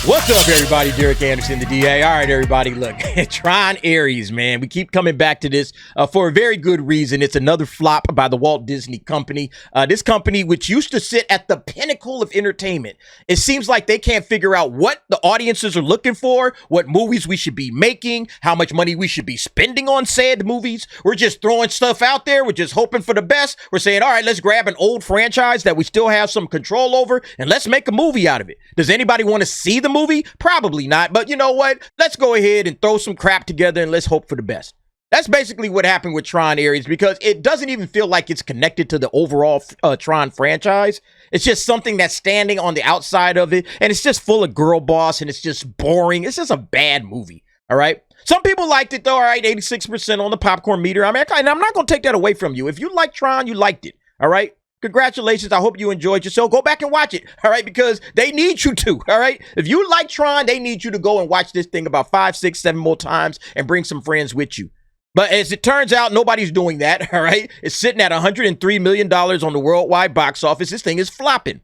What's up, everybody? Derek Anderson, the DA. All right, everybody, look, Tron Ares, man. We keep coming back to this for a very good reason. It's another flop by the Walt Disney Company. This company, which used to sit at the pinnacle of entertainment. It seems like they can't figure out what the audiences are looking for, what movies we should be making, how much money we should be spending on said movies. We're just throwing stuff out there. We're just hoping for the best. We're saying, all right, let's grab an old franchise that we still have some control over, and let's make a movie out of it. Does anybody want to see the movie? Probably not, but you know what? Let's go ahead and throw some crap together and let's hope for the best. That's basically what happened with Tron Ares, because it doesn't even feel like it's connected to the overall Tron franchise. It's just something that's standing on the outside of it, and it's just full of girl boss, and it's just boring. It's just a bad movie, all right? Some people liked it, though, all right? 86% on the popcorn meter. I mean, and I'm not going to take that away from you. If you like Tron, you liked it, all right? Congratulations. I hope you enjoyed yourself. Go back and watch it, all right? Because they need you to, all right? If you like Tron, they need you to go and watch this thing about 5, 6, 7 more times and bring some friends with you. But as it turns out, nobody's doing that, all right? It's sitting at $103 million on the worldwide box office. This thing is flopping.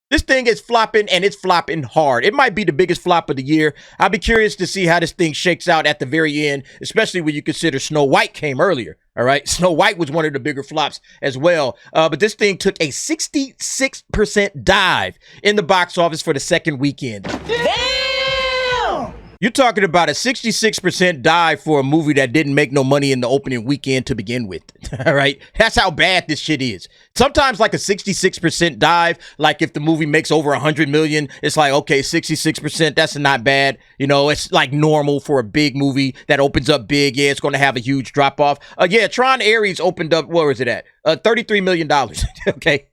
This thing is flopping, and it's flopping hard. It might be the biggest flop of the year. I'll be curious to see how this thing shakes out at the very end, especially when you consider Snow White came earlier, all right? Snow White was one of the bigger flops as well. But this thing took a 66% dive in the box office for the second weekend. Damn! You're talking about a 66% dive for a movie that didn't make no money in the opening weekend to begin with, all right? That's how bad this shit is. Sometimes like a 66% dive, like if the movie makes over 100 million, it's like, okay, 66%, that's not bad. You know, it's like normal for a big movie that opens up big. Yeah, it's going to have a huge drop off. Yeah, Tron Ares opened up, where was it at? $33 million, okay?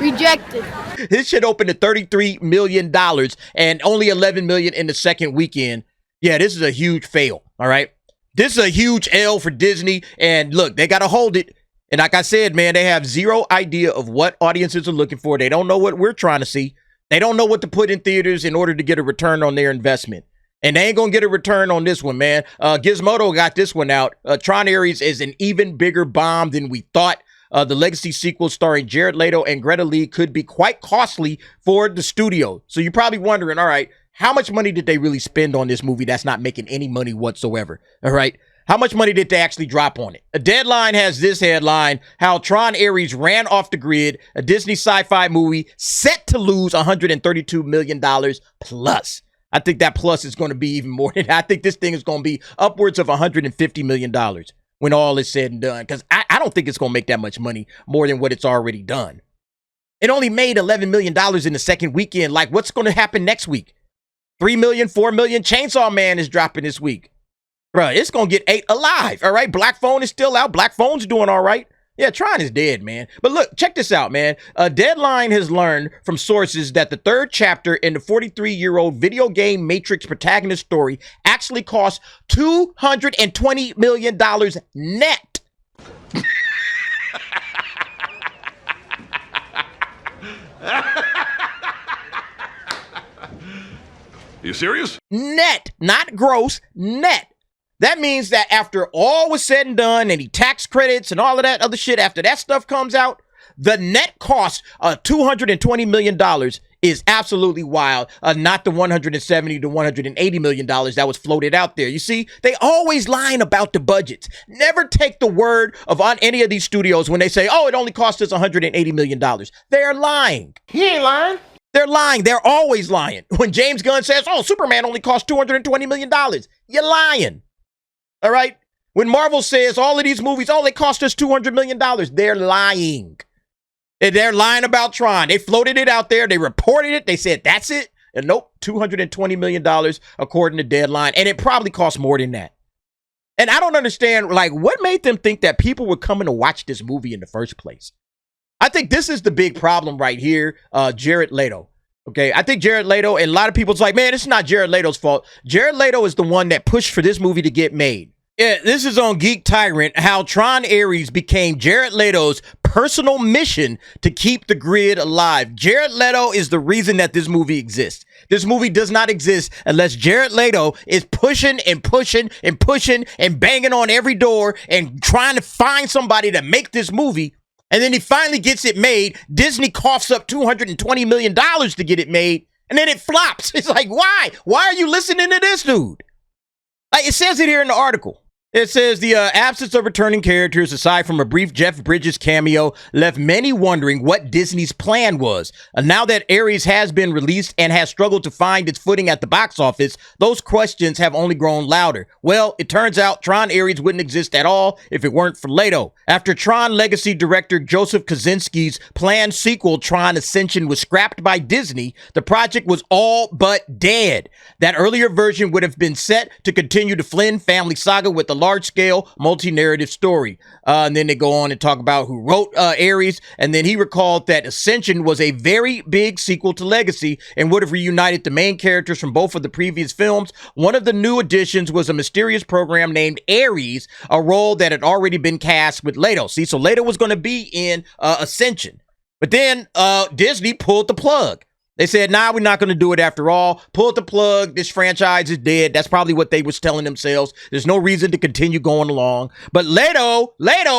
Rejected. This shit opened at $33 million and only $11 million in the second weekend. Yeah, this is a huge fail, all right? This is a huge L for Disney, and look, they got to hold it. And like I said, man, they have zero idea of what audiences are looking for. They don't know what we're trying to see. They don't know what to put in theaters in order to get a return on their investment. And they ain't going to get a return on this one, man. Gizmodo got this one out. Tron Ares is an even bigger bomb than we thought. The Legacy sequel starring Jared Leto and Greta Lee could be quite costly for the studio. So you're probably wondering, all right, how much money did they really spend on this movie that's not making any money whatsoever? All right. How much money did they actually drop on it? A Deadline has this headline: how Tron Ares ran off the grid, a Disney sci-fi movie set to lose $132 million plus. I think that plus is going to be even more than that. I think this thing is going to be upwards of $150 million when all is said and done, because I don't think it's going to make that much money more than what it's already done. It only made $11 million in the second weekend. Like, what's going to happen next week? 3 million, 4 million. Chainsaw Man is dropping this week. Bro, it's going to get ate alive, all right? Black Phone is still out. Black Phone's doing all right. Yeah, Tron is dead, man. But look, check this out, man. Deadline has learned from sources that the third chapter in the 43-year-old video game Matrix protagonist story actually cost $220 million net. You serious? Net, not gross, net. That means that after all was said and done, any tax credits and all of that other shit, after that stuff comes out, the net cost of $220 million is absolutely wild. Not the $170 to $180 million that was floated out there. You see, they always lying about the budgets. Never take the word of on any of these studios when they say, oh, it only cost us $180 million. They're lying. He ain't lying. They're lying. They're always lying. When James Gunn says, oh, Superman only cost $220 million, you're lying. All right? When Marvel says all of these movies, oh, they cost us $200 million, they're lying. And they're lying about Tron. They floated it out there. They reported it. They said, that's it. And nope, $220 million according to Deadline. And it probably costs more than that. And I don't understand, like, what made them think that people were coming to watch this movie in the first place? I think this is the big problem right here, Jared Leto. Okay, I think Jared Leto, and a lot of people's like, man, it's not Jared Leto's fault. Jared Leto is the one that pushed for this movie to get made. Yeah, this is on Geek Tyrant, how Tron Ares became Jared Leto's personal mission to keep the grid alive. Jared Leto is the reason that this movie exists. This movie does not exist unless Jared Leto is pushing and pushing and pushing and banging on every door and trying to find somebody to make this movie. And then he finally gets it made. Disney coughs up $220 million to get it made. and then it flops. It's like, why? Why are you listening to this dude? Like, it says it here in the article. It says the absence of returning characters, aside from a brief Jeff Bridges cameo, left many wondering what Disney's plan was. Now that Ares has been released and has struggled to find its footing at the box office, those questions have only grown louder. Well, it turns out Tron Ares wouldn't exist at all if it weren't for Leto. After Tron Legacy director Joseph Kosinski's planned sequel, Tron Ascension, was scrapped by Disney, the project was all but dead. That earlier version would have been set to continue the Flynn family saga with a large-scale, multi-narrative story. And then they go on and talk about who wrote Ares, and then he recalled that Ascension was a very big sequel to Legacy and would have reunited the main characters from both of the previous films. One of the new additions was a mysterious program named Ares, a role that had already been cast with Leto. See, so Leto was going to be in Ascension. But then Disney pulled the plug. They said, nah, we're not going to do it after all. Pulled the plug. This franchise is dead. That's probably what they was telling themselves. There's no reason to continue going along. But Leto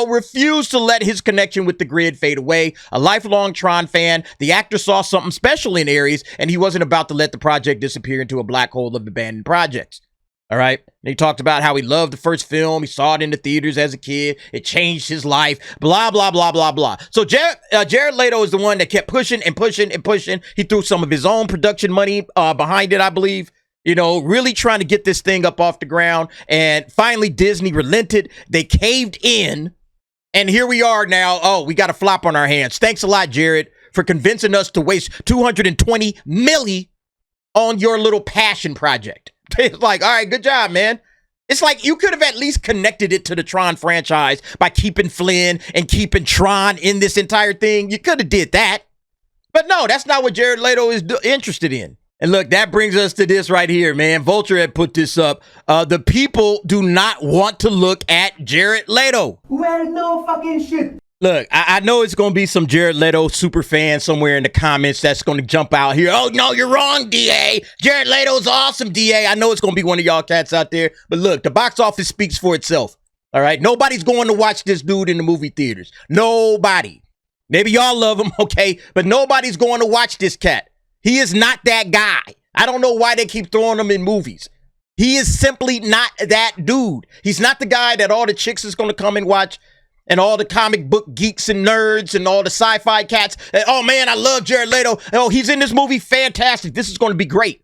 refused to let his connection with the grid fade away. A lifelong Tron fan, the actor saw something special in Ares, and he wasn't about to let the project disappear into a black hole of abandoned projects. All right. And he talked about how he loved the first film. He saw it in the theaters as a kid. It changed his life. Blah, blah, blah, blah, blah. So Jared Leto is the one that kept pushing and pushing and pushing. He threw some of his own production money behind it, I believe. You know, really trying to get this thing up off the ground. And finally, Disney relented. They caved in. And here we are now. Oh, we got a flop on our hands. Thanks a lot, Jared, for convincing us to waste $220 million on your little passion project. It's like, all right, good job, man. It's like you could have at least connected it to the Tron franchise by keeping Flynn and keeping Tron in this entire thing. You could have did that. But no, that's not what Jared Leto is interested in. And look, that brings us to this right here, man. Vulture had put this up. The people do not want to look at Jared Leto. Well, no fucking shit. Look, I know it's going to be some Jared Leto super fan somewhere in the comments that's going to jump out here. Oh, no, you're wrong, DA. Jared Leto's awesome, DA. I know it's going to be one of y'all cats out there. But look, the box office speaks for itself. All right? Nobody's going to watch this dude in the movie theaters. Nobody. Maybe y'all love him, okay? But nobody's going to watch this cat. He is not that guy. I don't know why they keep throwing him in movies. He is simply not that dude. He's not the guy that all the chicks is going to come and watch. And all the comic book geeks and nerds and all the sci-fi cats. Oh, man, I love Jared Leto. Oh, he's in this movie. Fantastic. This is going to be great.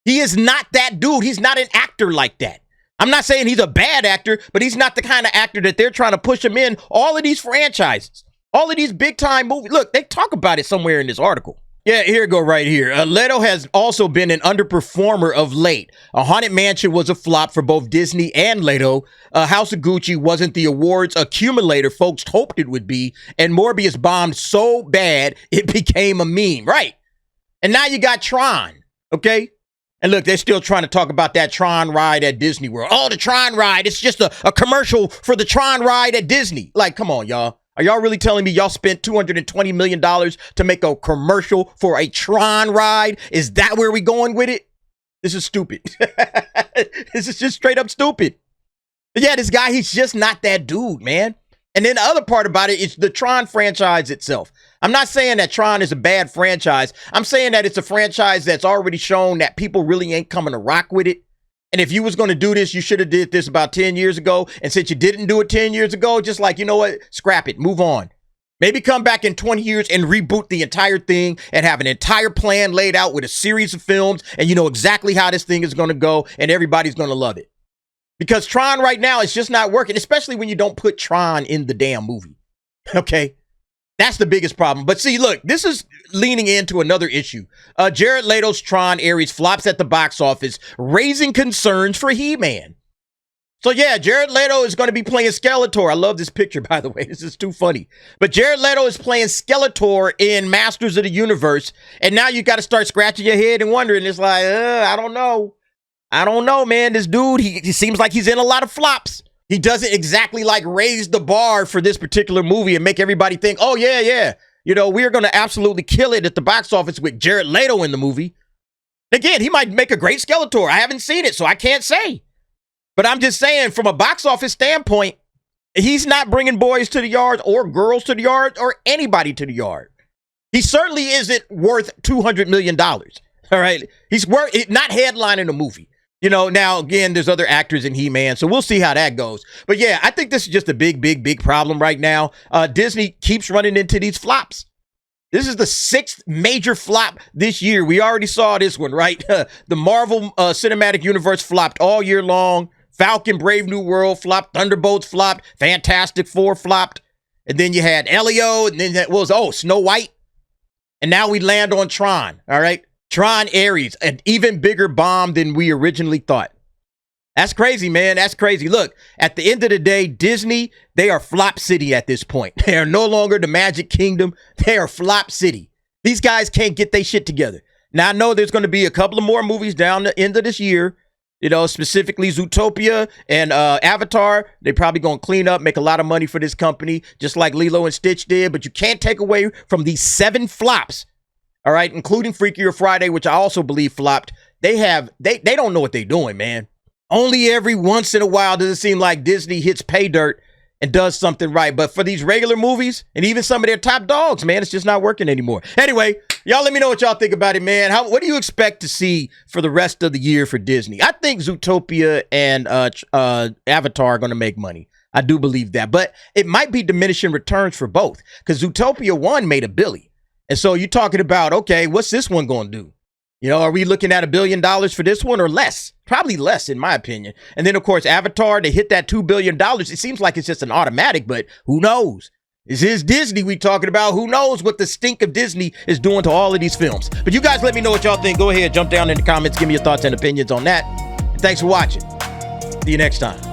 He is not that dude. He's not an actor like that. I'm not saying he's a bad actor, but he's not the kind of actor that they're trying to push him in all of these franchises, all of these big-time movies. Look, they talk about it somewhere in this article. Yeah, here we go right here. Leto has also been an underperformer of late. A Haunted Mansion was a flop for both Disney and Leto. House of Gucci wasn't the awards accumulator folks hoped it would be. And Morbius bombed so bad, it became a meme. Right. And now you got Tron. Okay. And look, they're still trying to talk about that Tron ride at Disney World. Oh, the Tron ride. It's just a commercial for the Tron ride at Disney. Like, come on, y'all. Are y'all really telling me y'all spent $220 million to make a commercial for a Tron ride? Is that where we going with it? This is stupid. This is just straight up stupid. But yeah, this guy, he's just not that dude, man. And then the other part about it is the Tron franchise itself. I'm not saying that Tron is a bad franchise. I'm saying that it's a franchise that's already shown that people really ain't coming to rock with it. And if you was going to do this, you should have did this about 10 years ago. And since you didn't do it 10 years ago, just like, you know what? Scrap it. Move on. Maybe come back in 20 years and reboot the entire thing and have an entire plan laid out with a series of films. And you know exactly how this thing is going to go and everybody's going to love it. Because Tron right now is just not working, especially when you don't put Tron in the damn movie. Okay? That's the biggest problem. But see, look, this is leaning into another issue. Jared Leto's Tron Ares flops at the box office, raising concerns for He-Man. So yeah, Jared Leto is going to be playing Skeletor. I love this picture, by the way. This is too funny. But Jared Leto is playing Skeletor in Masters of the Universe. And now you got to start scratching your head and wondering. It's like, I don't know. I don't know, man. This dude, he seems like he's in a lot of flops. He doesn't exactly like raise the bar for this particular movie and make everybody think, oh, yeah. You know, we're going to absolutely kill it at the box office with Jared Leto in the movie. Again, he might make a great Skeletor. I haven't seen it, so I can't say. But I'm just saying, from a box office standpoint, he's not bringing boys to the yard or girls to the yard or anybody to the yard. He certainly isn't worth $200 million. All right. He's not headlining a movie. You know, now, again, there's other actors in He-Man, so we'll see how that goes. But yeah, I think this is just a big problem right now. Disney keeps running into these flops. This is the 6th major flop this year. We already saw this one, right? The Marvel Cinematic Universe flopped all year long. Falcon, Brave New World flopped. Thunderbolts flopped. Fantastic Four flopped. And then you had Elio, and then that was, Snow White. And now we land on Tron, all right? Tron Ares, an even bigger bomb than we originally thought. That's crazy, man. That's crazy. Look, at the end of the day, Disney, they are Flop City at this point. They are no longer the Magic Kingdom. They are Flop City. These guys can't get their shit together. Now, I know there's going to be a couple of more movies down the end of this year, you know, specifically Zootopia and Avatar. They're probably going to clean up, make a lot of money for this company, just like Lilo and Stitch did. But you can't take away from these 7 flops. All right, including Freakier Friday, which I also believe flopped. They don't know what they're doing, man. Only every once in a while does it seem like Disney hits pay dirt and does something right. But for these regular movies and even some of their top dogs, man, it's just not working anymore. Anyway, y'all let me know what y'all think about it, man. What do you expect to see for the rest of the year for Disney? I think Zootopia and Avatar are going to make money. I do believe that. But it might be diminishing returns for both, because Zootopia 1 made $1 billion. And so you're talking about, okay, what's this one going to do? You know, are we looking at $1 billion for this one or less? Probably less, in my opinion. And then, of course, Avatar, they hit that $2 billion. It seems like it's just an automatic, but who knows? This is Disney we talking about. Who knows what the stink of Disney is doing to all of these films? But you guys let me know what y'all think. Go ahead, jump down in the comments. Give me your thoughts and opinions on that. And thanks for watching. See you next time.